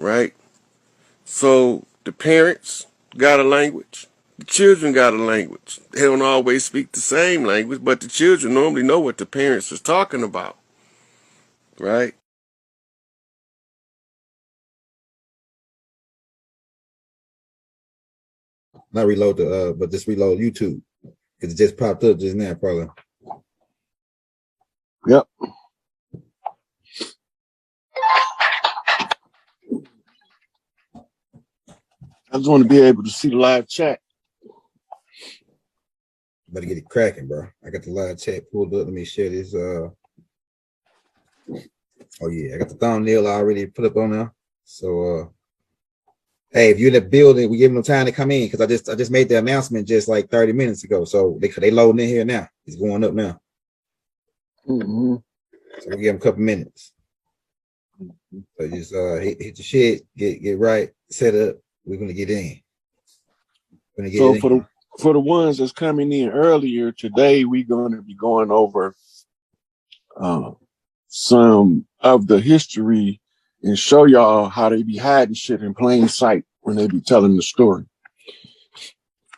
right? So the parents got a language. The children got a language. They don't always speak the same language, but the children normally know what the parents is talking about, right? Not reload the but just reload YouTube because it just popped up just now, probably. Yep. I just want to be able to see the live chat. Better get it cracking, bro. I got the live chat pulled up. Let me share this. Oh yeah, I got the thumbnail already put up on there. So hey, if you're in the building, we give them time to come in because I just made the announcement just like 30 minutes ago. So they loading in here now. It's going up now. Mm-hmm. So we'll give them a couple minutes. So just hit your shit, get right, set up. We're gonna get in. So for the ones that's coming in earlier today, we're going to be going over some of the history and show y'all how they be hiding shit in plain sight when they be telling the story.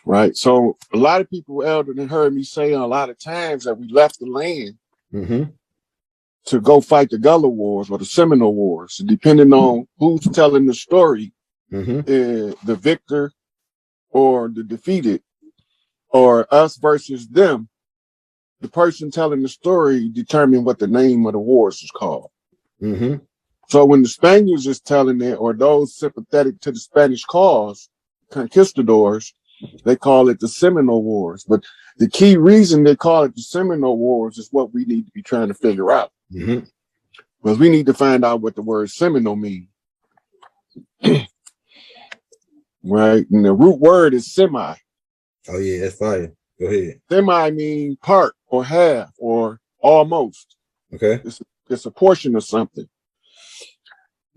Right. So a lot of people elder than heard me say a lot of times that we left the land to go fight the Gullah Wars or the Seminole Wars, depending on who's telling the story, the victor or the defeated, or us versus them. The person telling the story determine what the name of the wars is called. So when the Spaniards is telling it, or those sympathetic to the Spanish cause, conquistadors, they call it the Seminole Wars. But the key reason they call it the Seminole Wars is what we need to be trying to figure out. Because we need to find out what the word Seminole means. Right? And the root word is semi. Oh yeah, that's fire. Go ahead. Semi means part or half or almost. Okay. It's a portion of something.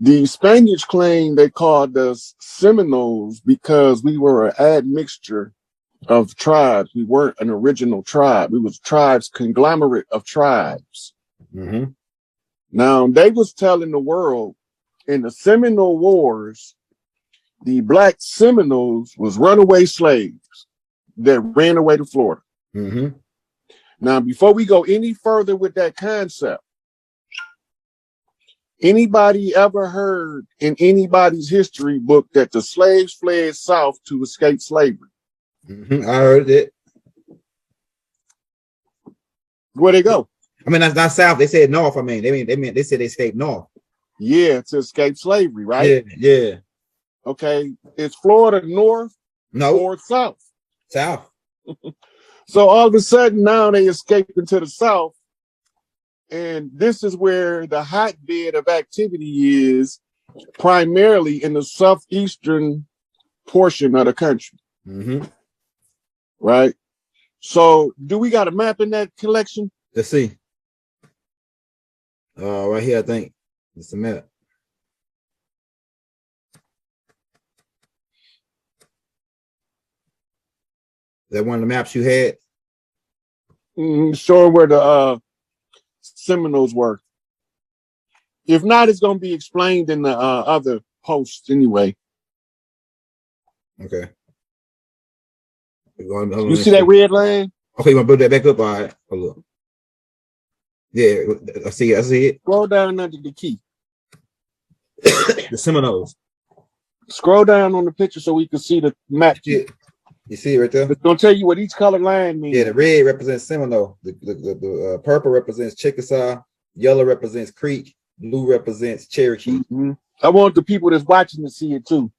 The Spaniards claim they called us Seminoles because we were an admixture of tribes. We weren't an original tribe. We was tribes conglomerate of tribes. Now they was telling the world in the Seminole Wars, the black Seminoles was runaway slaves that ran away to Florida. Now, before we go any further with that concept, anybody ever heard in anybody's history book that the slaves fled south to escape slavery? I heard it. Where'd they go? I mean, that's not south. They said north. I mean, they said they escaped north. Yeah, to escape slavery, right? Yeah. Okay, is Florida north? No. Or south? South. So all of a sudden now they escaped into the south, and this is where the hotbed of activity is, primarily in the southeastern portion of the country. Right? So do we got a map in that collection? Let's see. Right here, I think it's the map. Is that one of the maps you had? Showing where the Seminoles were. If not, it's going to be explained in the other posts anyway. Okay. You see that red line? Okay, you want to build that back up? All right. Hold up. Yeah, I see it. Scroll down under the key. The Seminoles. Scroll down on the picture so we can see the map. You see it right there? It's going to tell you what each color line means. Yeah, the red represents Seminole. The purple represents Chickasaw. Yellow represents Creek. Blue represents Cherokee. I want the people that's watching to see it too.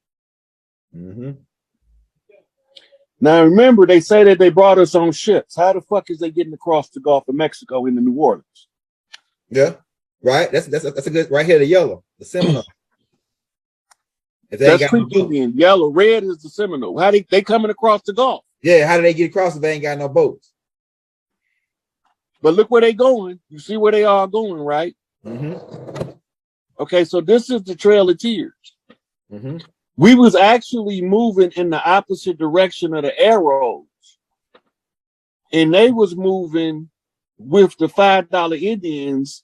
Now remember, they say that they brought us on ships. How the fuck is they getting across the Gulf of Mexico into New Orleans? Yeah, right. That's a good right here. The yellow, the Seminole. That's Creek Indian. Yellow, red is the Seminole. How they coming across the Gulf? Yeah, how do they get across if they ain't got no boats? But look where they going. You see where they are going, right? Okay, so this is the Trail of Tears. We was actually moving in the opposite direction of the arrows. And they was moving with the $5 Indians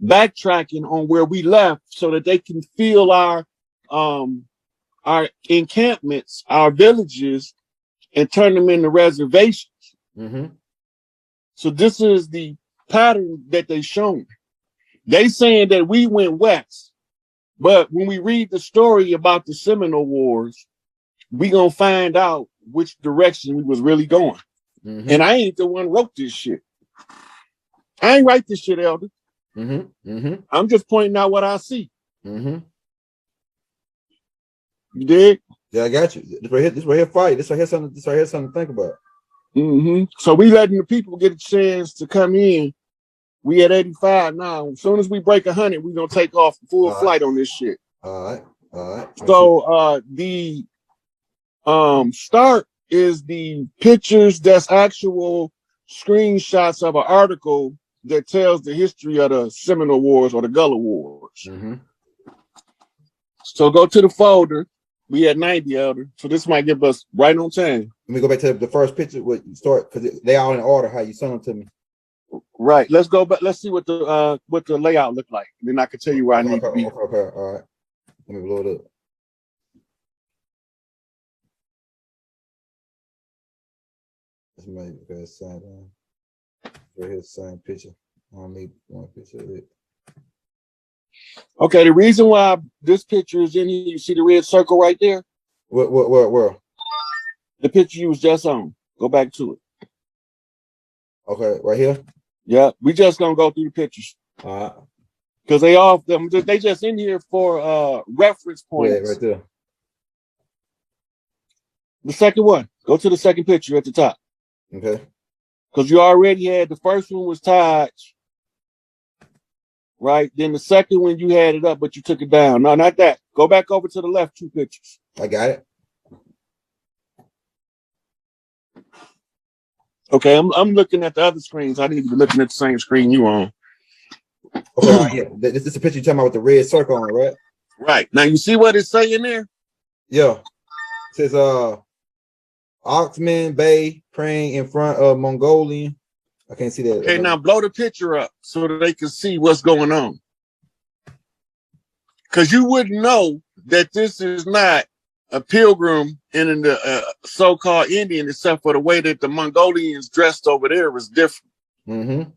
backtracking on where we left so that they can feel our our encampments, our villages, and turned them into reservations. Mm-hmm. So this is the pattern that they shown. They saying that we went west, but when we read the story about the Seminole Wars, we gonna find out which direction we was really going. Mm-hmm. And I ain't the one wrote this shit. I ain't write this shit, Elder. Mm-hmm. Mm-hmm. I'm just pointing out what I see. Mm-hmm. You dig? Yeah, I got you. This right here fight. This right here something to think about. Mm-hmm. So we letting the people get a chance to come in. We at 85 now. As soon as we break 100, we gonna take off full flight on this shit. All right. So the start is the pictures that's actual screenshots of an article that tells the history of the Seminole Wars or the Gullah Wars. Mm-hmm. So go to the folder. We at 90, Elder. So this might give us right on time. Let me go back to the first picture. What you start because they all in order. How you sent them to me. Right. Let's go back. Let's see what the layout look like. Then I can tell you where I need to be. Okay. All right. Let me blow it up. This might be a side down. Right here, same picture. I don't need one picture of it. Okay, the reason why this picture is in here, you see the red circle right there? Where? The picture you was just on. Go back to it. Okay, right here? Yeah, we just gonna go through the pictures. All right. Because they just in here for reference points. Yeah, right there. The second one. Go to the second picture at the top. Okay. Because you already had the first one was Taj. Right? Then the second one you had it up, but you took it down. No, not that. Go back over to the left 2 pictures. I got it. Okay, I'm looking at the other screens. I need to be looking at the same screen you on. Okay, yeah. This is the picture you're talking about with the red circle on it, right? Right. Now you see what it's saying there? Yeah. It says Oxman Bay praying in front of Mongolian. I can't see that. Okay, now blow the picture up so that they can see what's going on. Because you wouldn't know that this is not a pilgrim and the so-called Indian, except for the way that the Mongolians dressed over there was different. Mm-hmm.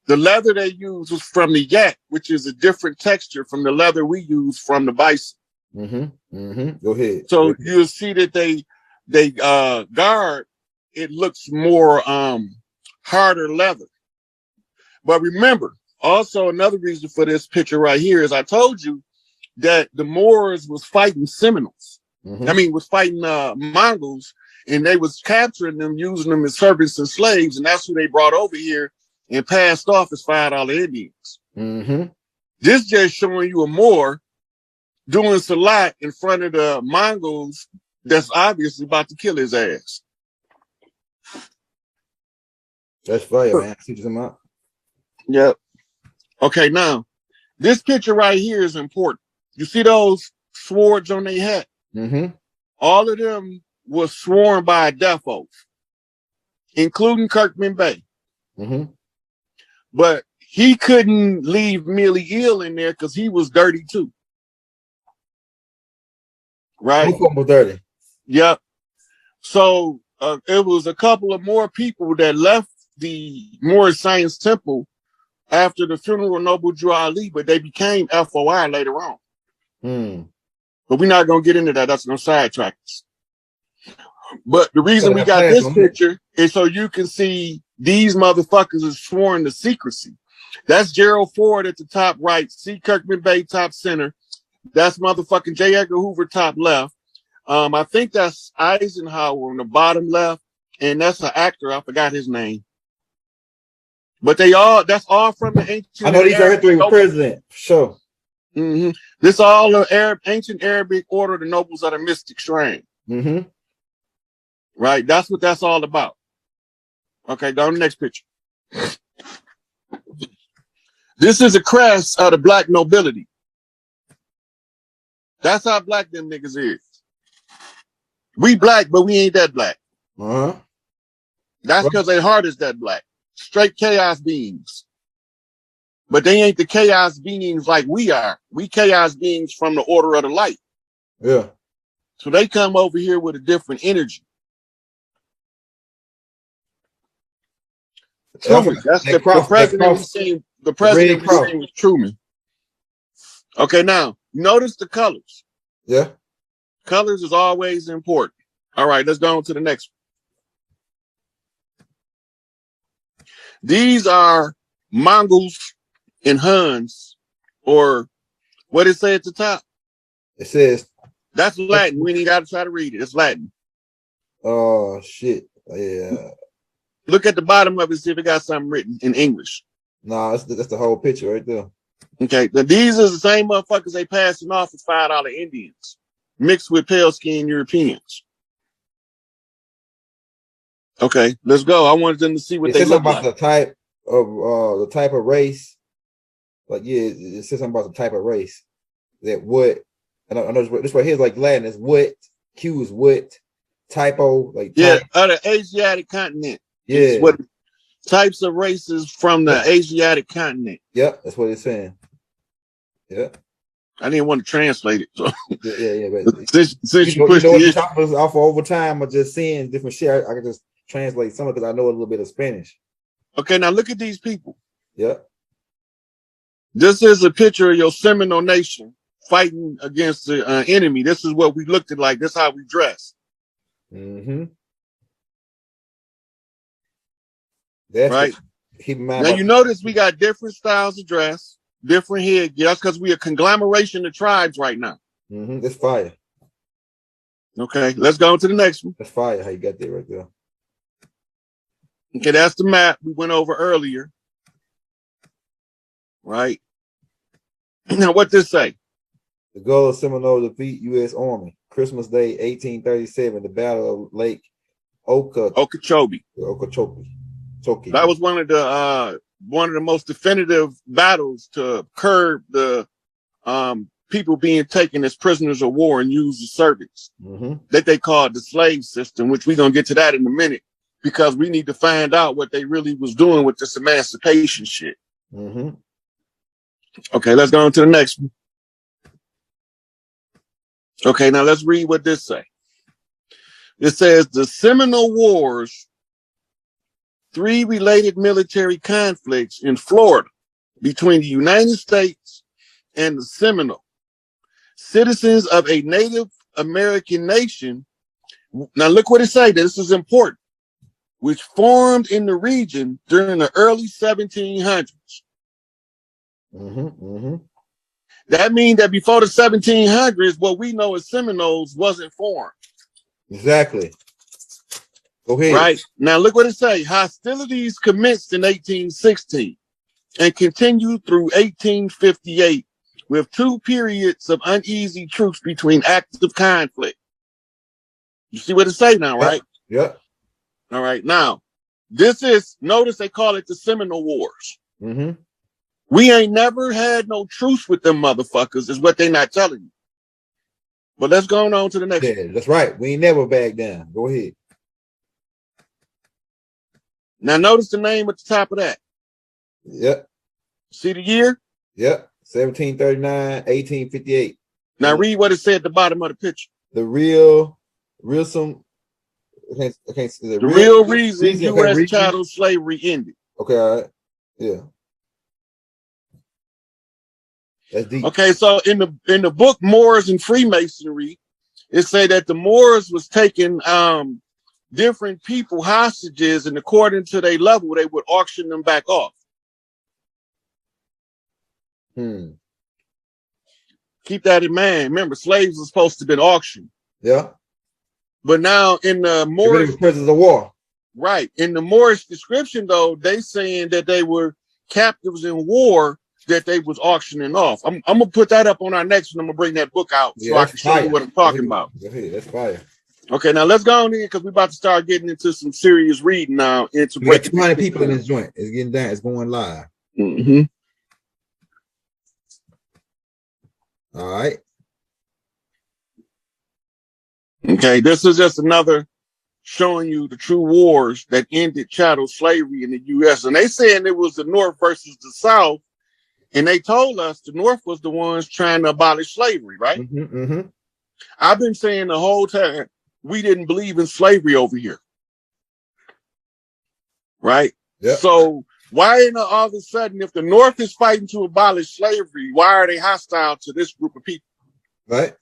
The leather they used was from the yak, which is a different texture from the leather we use from the bison. Mm-hmm. Mm-hmm. Go ahead. So you'll see that they guard, it looks more harder leather. But remember, also another reason for this picture right here is I told you that the Moors was fighting Seminoles. Mm-hmm. I mean, was fighting Mongols, and they was capturing them, using them as servants and slaves, and that's who they brought over here and passed off as $5 Indians. Mm-hmm. This just showing you a Moor doing salat in front of the Mongols that's obviously about to kill his ass. That's fire, man. See them out. Yep. Okay, now this picture right here is important. You see those swords on their hat? Mm-hmm. All of them was sworn by a death oath, including Kirkman Bay. Mm-hmm. But he couldn't leave Millie Ill in there because he was dirty too. Right? Both of them was dirty. Yep. So it was a couple of more people that left the Moorish Science Temple after the funeral of Noble Drew Ali, but they became FOI later on. But we're not going to get into that. That's going to sidetrack us. But the reason we got this picture is so you can see these motherfuckers is sworn to secrecy. That's Gerald Ford at the top right. C. Kirkman Bay top center. That's motherfucking J. Edgar Hoover top left. I think that's Eisenhower on the bottom left. And that's an actor. I forgot his name. But that's all from the ancient. I know these are three president. Sure. Mm-hmm. This all the ancient Arabic order of the nobles of the mystic shrine. Mm-hmm. Right? That's what that's all about. Okay, go on the next picture. This is a crest of the black nobility. That's how black them niggas is. We black, but we ain't that black. Uh-huh. That's because their heart is that black. Straight chaos beings. But they ain't the chaos beings like we are. We chaos beings from the order of the light. Yeah. So they come over here with a different energy. Truman, that's the president we seen. The president we seen was Truman. Okay, now notice the colors. Yeah. Colors is always important. All right, let's go on to the next one. These are Mongols and Huns, or what it say at the top? It says that's Latin. We ain't got to try to read it. It's Latin. Oh shit! Yeah. Look at the bottom of it. See if it got something written in English. Nah, that's the whole picture right there. Okay, now these are the same motherfuckers they passing off as $5 Indians mixed with pale skinned Europeans. Okay, let's go. I wanted them to see what they look like. The type of race. Like it says something about the type of race. That what, and I know this right here is like Latin. Is what, Q is what, typo like yeah, the Asiatic continent. Yeah, what types of races from the Asiatic continent. Yep, that's what it's saying. Yeah. I didn't want to translate it. So. Yeah. But since you pushed the issue off over time of just seeing different shit, I can just translate some of it because I know a little bit of Spanish. Okay, now look at these people. Yeah. This is a picture of your Seminole nation fighting against the enemy. This is what we looked at like. This is how we dress. Mm-hmm. That's right. Keep in mind. Now you notice we got different styles of dress, different headgear. That's because we're a conglomeration of tribes right now. Mm-hmm. That's fire. Okay, let's go to the next one. That's fire. How you got that right there? Okay, that's the map we went over earlier. Right. Now, what this say? The goal of Seminole to defeat U.S. Army. Christmas Day, 1837. The Battle of Lake Okeechobee. That was one of the most definitive battles to curb the people being taken as prisoners of war and used as servants. Mm-hmm. That they called the slave system, which we're gonna get to that in a minute because we need to find out what they really was doing with this emancipation shit. Mm-hmm. Okay, let's go on to the next one. Okay, now let's read what this say. It says the Seminole Wars, 3 related military conflicts in Florida between the United States and the Seminole, citizens of a Native American nation. Now look what it say. This is important. Which formed in the region during the early 1700s. Mm-hmm, mm-hmm. That means that before the 1700s, what we know as Seminoles wasn't formed. Exactly. Go ahead. Right. Now look what it say. Hostilities commenced in 1816 and continued through 1858 with 2 periods of uneasy truce between active conflict. You see what it say now, right? Yeah. All right. Now, this is, notice they call it the Seminole Wars. Mm-hmm. We ain't never had no truce with them motherfuckers, is what they not telling you. But let's go on to the next one. That's right. We ain't never back down. Go ahead. Now notice the name at the top of that. Yep. See the year? Yep. 1739, 1858. Now read what it said at the bottom of the picture. The real reason U.S. chattel slavery ended. Okay, all right. Yeah. That's deep. Okay, so in the book Moors and Freemasonry, it said that the Moors was taking different people hostages, and according to their level, they would auction them back off. Keep that in mind. Remember, slaves were supposed to have been auctioned. Yeah. But now in the Moorish prisoners of war. Right. In the Moorish description, though, they saying that they were captives in war that they was auctioning off. I'm gonna put that up on our next one. I'm gonna bring that book out so I can show you what I'm talking about. That's fire. Okay, now let's go on in because we're about to start getting into some serious reading now. Into we got 200 people in this joint. It's getting down. It's going live. Mm-hmm. All right. Okay, this is just another showing you the true wars that ended chattel slavery in the U.S. And they saying it was the North versus the South. And they told us the North was the ones trying to abolish slavery, right? Mm-hmm, mm-hmm. I've been saying the whole time we didn't believe in slavery over here, right? Yep. So why in all of a sudden, if the North is fighting to abolish slavery, why are they hostile to this group of people? Right.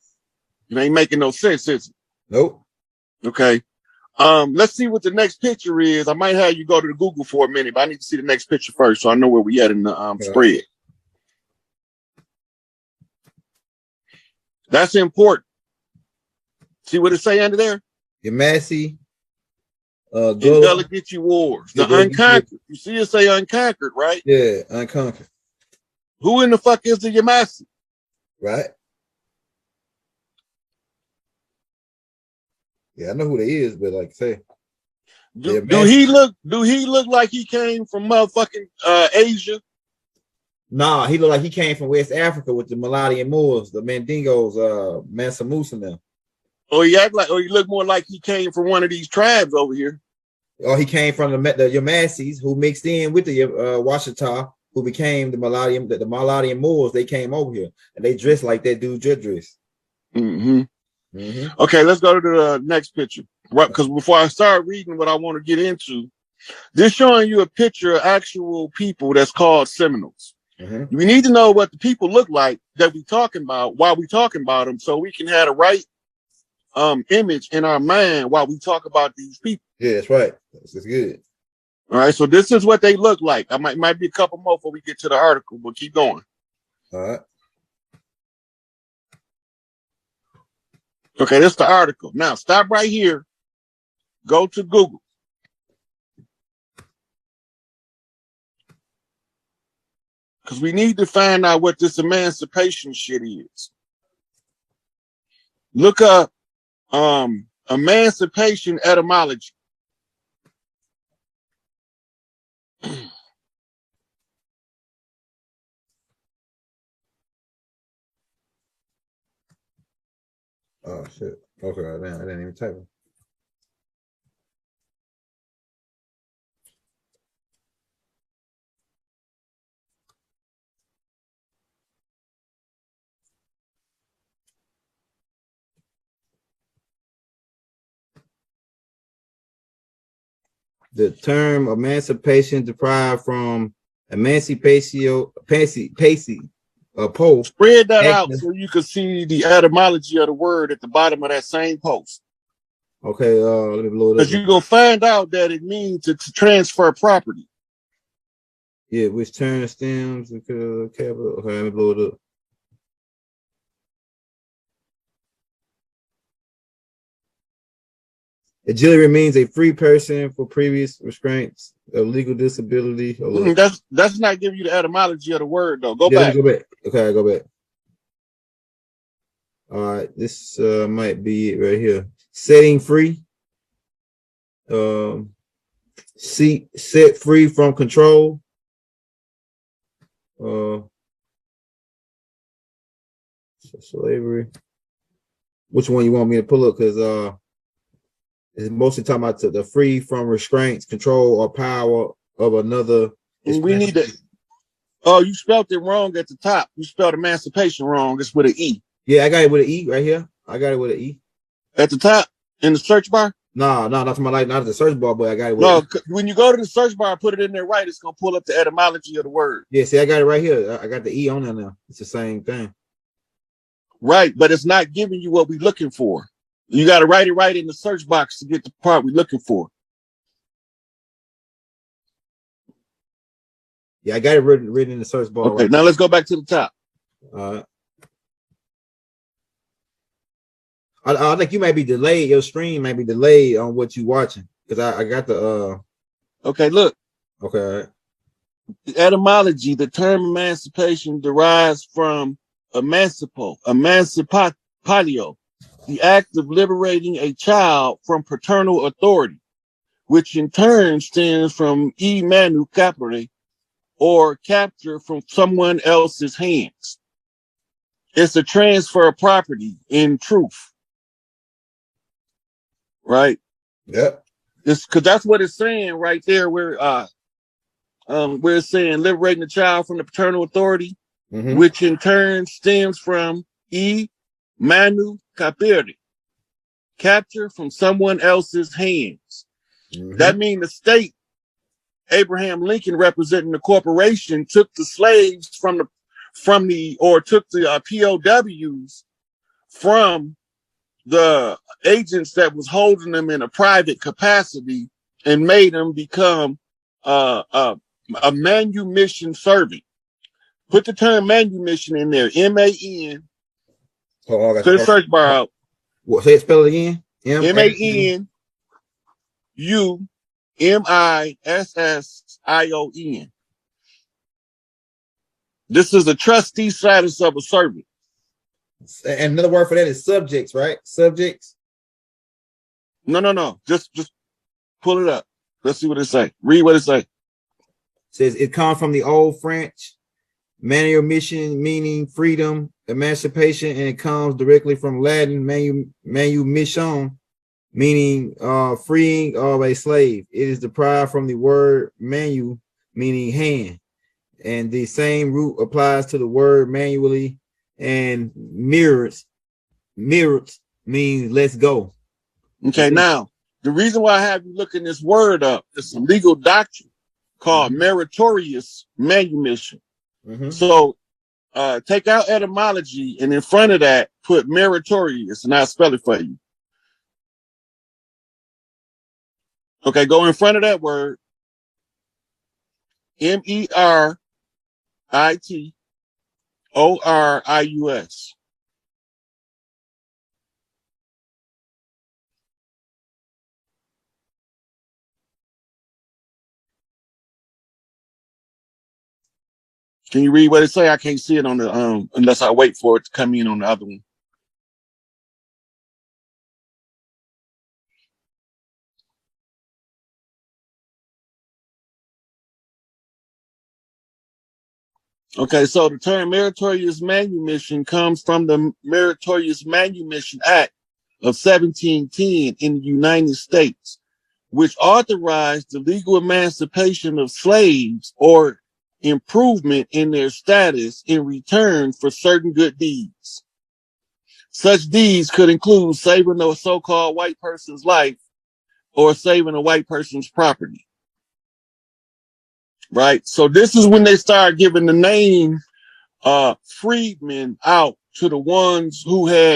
It ain't making no sense, is it? Nope. Okay. Let's see what the next picture is. I might have you go to the Google for a minute, but I need to see the next picture first so I know where we at in the spread. That's important. See what it say under there? Yamasi. Indelicate wars. The unconquered. You see it say unconquered, right? Yeah, unconquered. Who in the fuck is the Yamasi? Right. Yeah, I know who they is, but like I say, do he look like he came from motherfucking Asia? Nah, he look like he came from West Africa with the Malayan Moors, the Mandingos, Mansa Musa now. Or he look more like he came from one of these tribes over here. Or he came from the Yamasis, who mixed in with the Washita, who became the Malayan Moors. They came over here and they dressed like that dude just dressed. Mm-hmm. Mm-hmm. Okay, let's go to the next picture. Right, because before I start reading what I want to get into, this showing you a picture of actual people that's called Seminoles. Mm-hmm. We need to know what the people look like that we talking about while we talking about them, so we can have the right image in our mind while we talk about these people. Yeah, that's right. That's good. All right, so this is what they look like. I might be a couple more before we get to the article, but keep going. All right. Okay, this is the article. Now stop right here. Go to Google. Because we need to find out what this emancipation shit is. Look up emancipation etymology. Oh shit. Okay, I didn't even type it. The term emancipation derived from emancipatio post. Spread that out so you can see the etymology of the word at the bottom of that same post. Okay, let me blow it up. Because you're gonna find out that it means to transfer property. Yeah, which term stems capital. Okay, let me blow it up. Agility means a free person for previous restraints of legal disability. That's not giving you the etymology of the word, though. Go Let back. me go back. Okay, I go back. All right, this might be it right here. Setting free. Set free from control. Slavery. Which one you want me to pull up? Because it's mostly talking about the free from restraints, control, or power of another. We need to. Oh, you spelled it wrong at the top. You spelled emancipation wrong. It's with an E. Yeah, I got it with an E right here. I got it with an E. At the top in the search bar? No, not at the search bar, but I got it with no, when you go to the search bar, put it in there right, it's gonna pull up the etymology of the word. Yeah, see, I got it right here. I got the E on there now. It's the same thing. Right, but it's not giving you what we're looking for. You got to write it right in the search box to get the part we're looking for. Yeah, I got it written in the search bar. Okay, right now let's go back to the top. I think you might be delayed. Your stream might be delayed on what you're watching because I got the. Okay, look. Okay. The etymology, the term emancipation derives from emancipatio, the act of liberating a child from paternal authority, which in turn stems from manu capere, or capture from someone else's hands. It's a transfer of property in truth. Right? Yep. It's because that's what it's saying right there, where it's saying liberating the child from the paternal authority, which in turn stems from manu capire, capture from someone else's hands. That means the state, Abraham Lincoln representing the corporation, took the slaves took the POWs from the agents that was holding them in a private capacity and made them become a manumission servant. Put the term manumission in there, M-A-N. Put the search bar out. What? Say it, spell it again. M-A-N-U-M-I-S-S-I-O-N. This is a trustee status of a servant. And another word for that is subjects, right? Subjects. No. Just pull it up. Let's see what it say. Read what it say. It says it comes from the old French manumission, meaning freedom, emancipation, and it comes directly from Latin manumission, meaning freeing of a slave. It is derived from the word manu, meaning hand, and the same root applies to the word manually. And mirrors means let's go. Okay, now the reason why I have you looking this word up is some legal doctrine called meritorious manumission. So take out etymology and in front of that put meritorious, and I'll spell it for you. Okay, go in front of that word. MERITORIUS. Can you read what it say? I can't see it on the unless I wait for it to come in on the other one. Okay, so the term meritorious manumission comes from the Meritorious Manumission Act of 1710 in the United States, which authorized the legal emancipation of slaves or improvement in their status in return for certain good deeds. Such deeds could include saving a so-called white person's life or saving a white person's property. Right? So this is when they start giving the name freedmen out to the ones who had